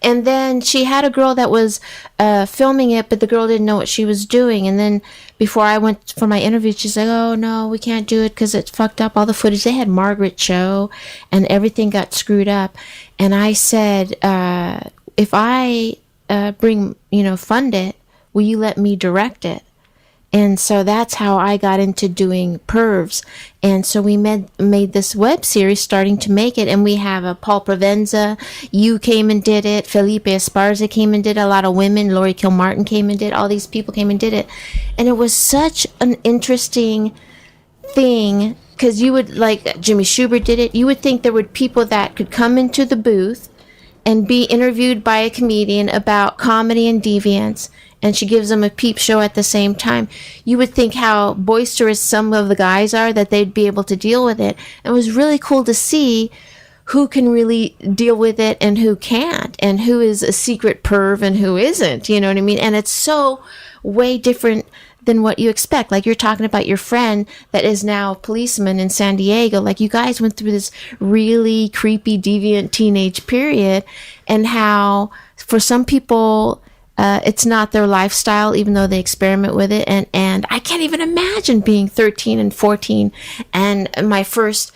And then she had a girl that was filming it, but the girl didn't know what she was doing. And then before I went for my interview, she's like, oh, no, we can't do it because it's fucked up. All the footage. They had Margaret Cho, and everything got screwed up. And I said, if I fund it, will you let me direct it? And so that's how I got into doing Pervs. And so we made this web series, starting to make it. And we have Paul Provenza, you came and did it. Felipe Esparza came and did it. A lot of women. Lori Kilmartin came and did it. All these people came and did it. And it was such an interesting thing, because you would, like Jimmy Schubert did it. You would think there would people that could come into the booth and be interviewed by a comedian about comedy and deviance, and she gives them a peep show at the same time. You would think how boisterous some of the guys are, that they'd be able to deal with it. And it was really cool to see who can really deal with it and who can't, and who is a secret perv and who isn't, you know what I mean? And it's so way different than what you expect. Like, you're talking about your friend that is now a policeman in San Diego. Like, you guys went through this really creepy, deviant teenage period, and how for some people, it's not their lifestyle, even though they experiment with it. And I can't even imagine being 13 and 14, and my first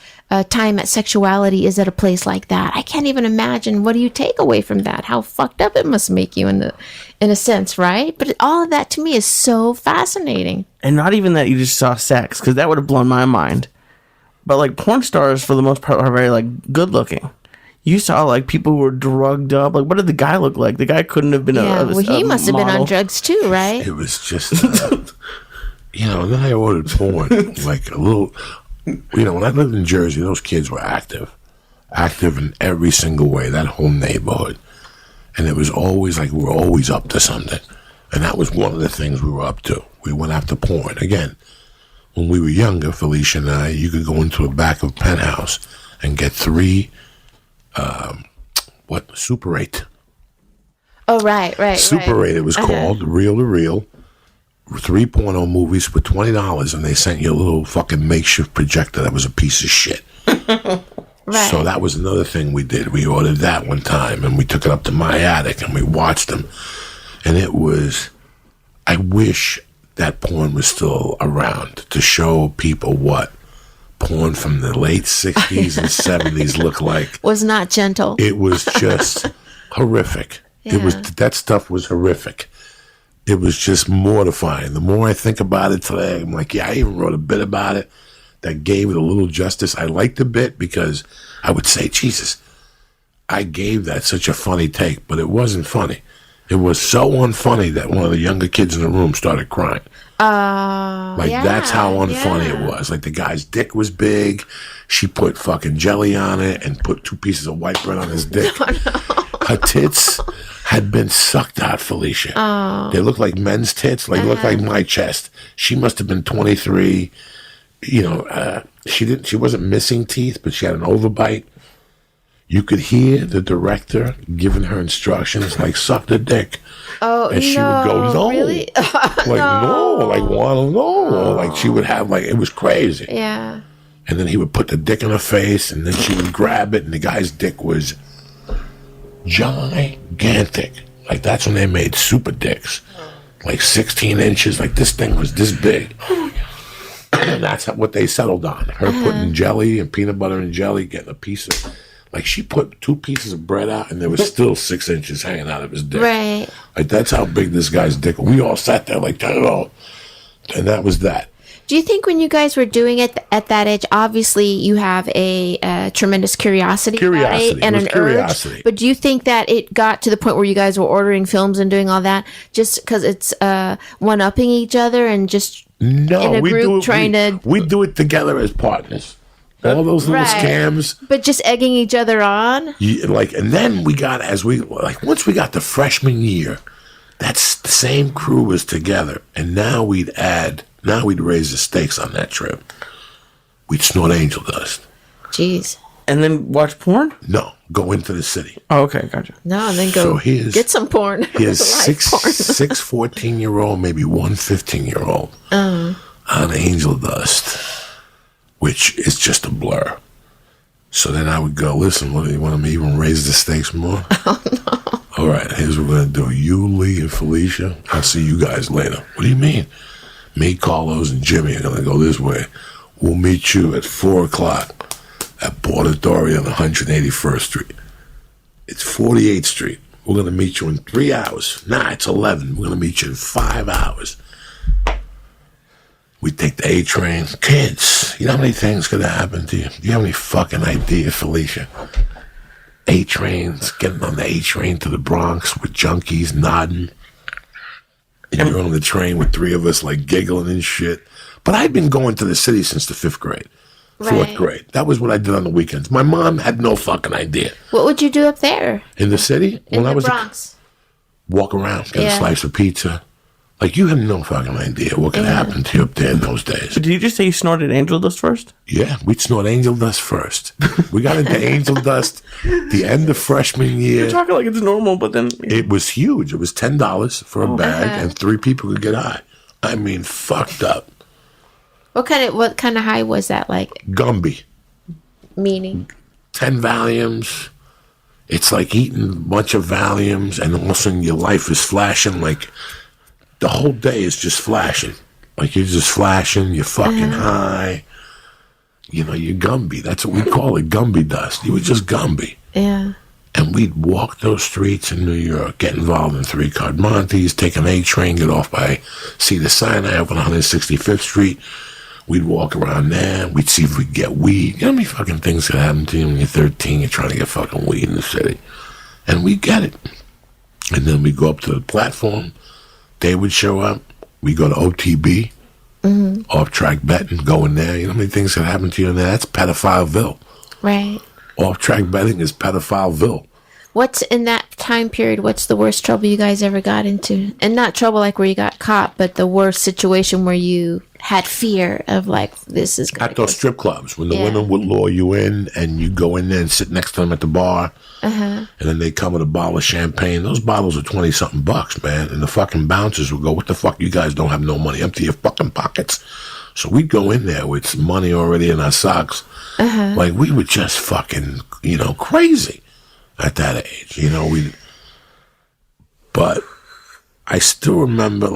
time at sexuality is at a place like that. I can't even imagine. What do you take away from that? How fucked up it must make you in a sense, right? But all of that to me is so fascinating. And not even that you just saw sex, because that would have blown my mind. But like, porn stars for the most part are very like good looking. You saw like people who were drugged up. Like, what did the guy look like? The guy couldn't have been he must have been on drugs too, right? It was just, then I ordered porn, like a little, when I lived in Jersey, those kids were active in every single way, that whole neighborhood. And it was always like we were always up to something. And that was one of the things we were up to. We went after porn. Again, when we were younger, Felicia and I, you could go into the back of a penthouse and get 3 Super 8. Oh, right. Super 8, it was called, reel to reel. 3 porno movies for $20, and they sent you a little fucking makeshift projector that was a piece of shit. Right. So that was another thing we did. We ordered that one time, and we took it up to my attic, and we watched them. And it was, I wish that porn was still around to show people what porn from the late 60s and 70s looked like. Was not gentle. It was just horrific. Yeah. That stuff was horrific. It was just mortifying. The more I think about it today, I'm like, I even wrote a bit about it that gave it a little justice. I liked the bit because I would say, Jesus, I gave that such a funny take, but it wasn't funny. It was so unfunny that one of the younger kids in the room started crying. That's how unfunny it was. Like, the guy's dick was big. She put fucking jelly on it and put 2 pieces of white bread on his dick. No. Her tits had been sucked out, Felicia. They looked like men's tits. Like, looked like my chest. She must have been 23. She wasn't missing teeth, but she had an overbite. You could hear the director giving her instructions, like, suck the dick. Oh, and she would go, no. Really? No. Like, well, no. Like, she would have, like, it was crazy. Yeah. And then he would put the dick in her face, and then she would grab it, and the guy's dick was gigantic. Like, that's when they made super dicks. Like 16 inches. Like, this thing was this big. And that's what they settled on. Her putting jelly and peanut butter and jelly, getting a piece of... Like, she put 2 pieces of bread out, and there was still 6 inches hanging out of his dick. Right. Like, that's how big this guy's dick was. We all sat there like, and that was that. Do you think when you guys were doing it at that age, obviously you have a tremendous curiosity about it and an urge, but do you think that it got to the point where you guys were ordering films and doing all that just because it's one-upping each other and just in a group we do it together as partners. All those little scams. But just egging each other on? And then we got, once we got the freshman year, that's the same crew was together. And now we'd raise the stakes on that trip. We'd snort angel dust. Jeez. And then watch porn? No, go into the city. Oh, okay, gotcha. No, and then go get some porn. Here's 6 14-year-old, maybe 1 15-year-old on angel dust, which is just a blur. So then I would go, listen, what do you want me to even raise the stakes more? Oh, no. All right, here's what we're going to do. You, Lee, and Felicia, I'll see you guys later. What do you mean? Me, Carlos, and Jimmy are going to go this way. We'll meet you at 4 o'clock at Portatoria on 181st Street. It's 48th Street. We're going to meet you in 3 hours. Nah, it's 11. We're going to meet you in 5 hours. We take the A train. Kids, you know how many things could have happened to you? Do you have any fucking idea, Felicia? A trains, getting on the A train to the Bronx with junkies nodding. And you're on the train with 3 of us like giggling and shit. But I've been going to the city since the 5th grade. 4th grade. That was what I did on the weekends. My mom had no fucking idea. What would you do up there? In the city? In the Bronx. Walk around, get a slice of pizza. Like, you have no fucking idea what could happen to you up there in those days. But did you just say you snorted angel dust first? Yeah, we'd snort angel dust first. We got into angel dust the end of freshman year. You're talking like it's normal, but then... It was huge. It was $10 for a bag, and 3 people could get high. I mean, fucked up. What kind of high was that like? Gumby. Meaning? 10 Valiums. It's like eating a bunch of Valiums, and all of a sudden your life is flashing. Like, the whole day is just flashing. Like, you're just flashing. You're fucking high. You know, you're Gumby. That's what we call it, Gumby dust. You were just Gumby. Yeah. And we'd walk those streets in New York, get involved in 3-card Montes, take an A train, get off by Cedar Sinai up on 165th Street. We'd walk around there. We'd see if we could get weed. You know how many fucking things could happen to you when you're 13? You're trying to get fucking weed in the city. And we'd get it. And then we'd go up to the platform. They would show up. We'd go to OTB, off-track betting, go in there. You know how many things could happen to you in there? That's Pedophileville. Right. Off-track betting is Pedophileville. What's in that time period? What's the worst trouble you guys ever got into? And not trouble like where you got caught, but the worst situation where you had fear of like this is going at those strip clubs when the women would lure you in and you go in there and sit next to them at the bar, and then they come with a bottle of champagne. Those bottles are $20-something bucks, man. And the fucking bouncers would go, "What the fuck? You guys don't have no money. Empty your fucking pockets." So we'd go in there with some money already in our socks. Like, we were just fucking, crazy at that age, but I still remember,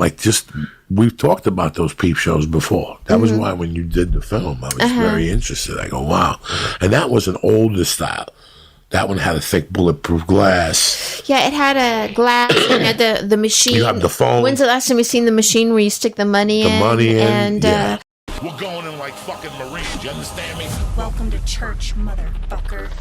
we've talked about those Peep shows before. That was why when you did the film, I was very interested. I go, wow. And that was an older style. That one had a thick bulletproof glass. Yeah, it had a glass and had the machine. You have the phone. When's the last time you seen the machine where you stick the money in? And, we're going in like fucking Marines, you understand me? Welcome to church, motherfucker.